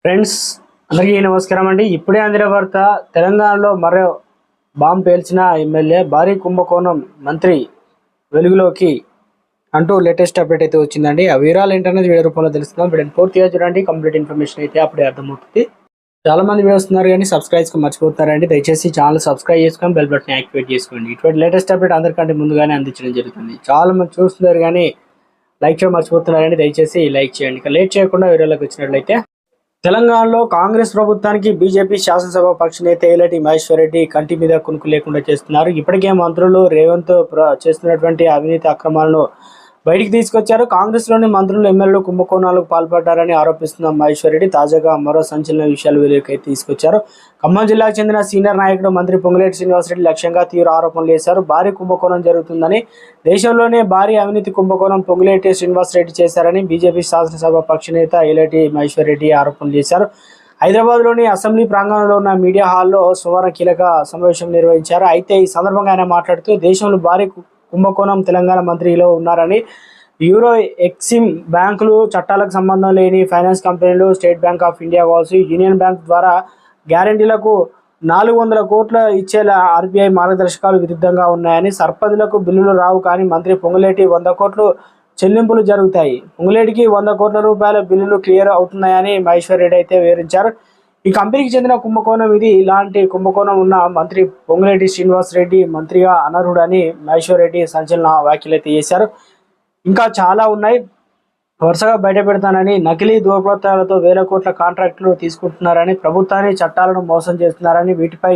Friends అందరికీ నమస్కారం అండి. ఇప్పుడే అందిన వార్త, తెలంగాణలో మరో బాంబు పేల్చిన ఎమ్మెల్యే, భారీ కుంభకోణం మంత్రి వెలుగులోకి అంటూ లేటెస్ట్ అప్డేట్ అయితే వచ్చిందండి. ఆ వివరాలు ఏంటనేది వీడియో రూపంలో తెలుస్తున్నాం. వీడియోని పూర్తిగా చూడండి, కంప్లీట్ ఇన్ఫర్మేషన్ అయితే అప్పుడే అర్థమవుతుంది. చాలా మంది వస్తున్నారు కానీ సబ్స్క్రైబ్ మర్చిపోతున్నారండి. దయచేసి ఛానల్ సబ్స్క్రైబ్ చేసుకొని బెల్ బటన్ యాక్టివేట్ చేసుకోండి. ఇటువంటి లేటెస్ట్ అప్డేట్ అందరికంటే ముందుగానే అందించడం జరుగుతుంది. చాలా మంది చూస్తున్నారు కానీ లైక్ చేయడం మర్చిపోతున్నారండి. దయచేసి లైక్ చేయండి. ఇక లేట్ చేయకుండా వీడియోలోకి వచ్చినట్లయితే, తెలంగాణలో కాంగ్రెస్ ప్రభుత్వానికి బీజేపీ శాసనసభ పక్ష నేత ఏలేటి మహేశ్వర్ రెడ్డి కంటి మీద కునుకు లేకుండా చేస్తున్నారు. ఇప్పటికే మంత్రులు రేవంత్ చేస్తున్నటువంటి అవినీతి అక్రమాలను బయటికి తీసుకొచ్చారు. కాంగ్రెస్ లోని మంత్రులు ఎమ్మెల్యేలు కుంభకోణాలకు పాల్పడ్డారని ఆరోపిస్తున్న మహేశ్వర్ రెడ్డి తాజాగా మరో సంచలన విషయాలు వెలుగులోకి తీసుకొచ్చారు. ఖమ్మం జిల్లాకు చెందిన సీనియర్ నాయకుడు మంత్రి పొంగులేటి శ్రీనివాసరెడ్డి లక్ష్యంగా తీవ్ర ఆరోపణలు చేశారు. భారీ కుంభకోణం జరుగుతుందని, దేశంలోనే భారీ అవినీతి కుంభకోణం పొంగులేటి శ్రీనివాసరెడ్డి చేశారని బీజేపీ శాసనసభ పక్ష నేత ఏలేటి మహేశ్వర్ రెడ్డి ఆరోపణలు చేశారు. హైదరాబాద్లోని అసెంబ్లీ ప్రాంగణంలో ఉన్న మీడియా హాల్లో సోమవారం కీలక సమావేశం నిర్వహించారు. అయితే ఈ సందర్భంగా ఆయన మాట్లాడుతూ, దేశంలో భారీ కుంభకోణం తెలంగాణ మంత్రిలో ఉన్నారని, యూరో ఎక్సిమ్ బ్యాంకులు, చట్టాలకు సంబంధం లేని ఫైనాన్స్ కంపెనీలు, స్టేట్ బ్యాంక్ ఆఫ్ ఇండియా కావచ్చు, యూనియన్ బ్యాంక్ ద్వారా గ్యారంటీలకు 400 కోట్లు ఇచ్చేలా ఆర్బీఐ మార్గదర్శకాలు విరుద్ధంగా ఉన్నాయని, సర్పంచులకు బిల్లులు రావు కానీ మంత్రి పొంగులేటి 100 కోట్లు చెల్లింపులు జరుగుతాయి, పొంగులేటికి 100 కోట్ల రూపాయల బిల్లులు క్లియర్ అవుతున్నాయని మహేశ్వర్ రెడ్డి అయితే వివరించారు. ఈ కంపెనీకి చెందిన కుంభకోణం ఇది. ఇలాంటి కుంభకోణం ఉన్న మంత్రి పొంగులేటి శ్రీనివాస్ రెడ్డి మంత్రిగా అనర్హుడని మహేశ్వర్ రెడ్డి సంచలన వ్యాఖ్యలు అయితే చేశారు. ఇంకా చాలా ఉన్నాయి, వరుసగా బయట పెడతానని, నకిలీ ధృవపత్రాలతో వేల కోట్ల కాంట్రాక్టులు తీసుకుంటున్నారని, ప్రభుత్వాన్ని చట్టాలను మోసం చేస్తున్నారని, వీటిపై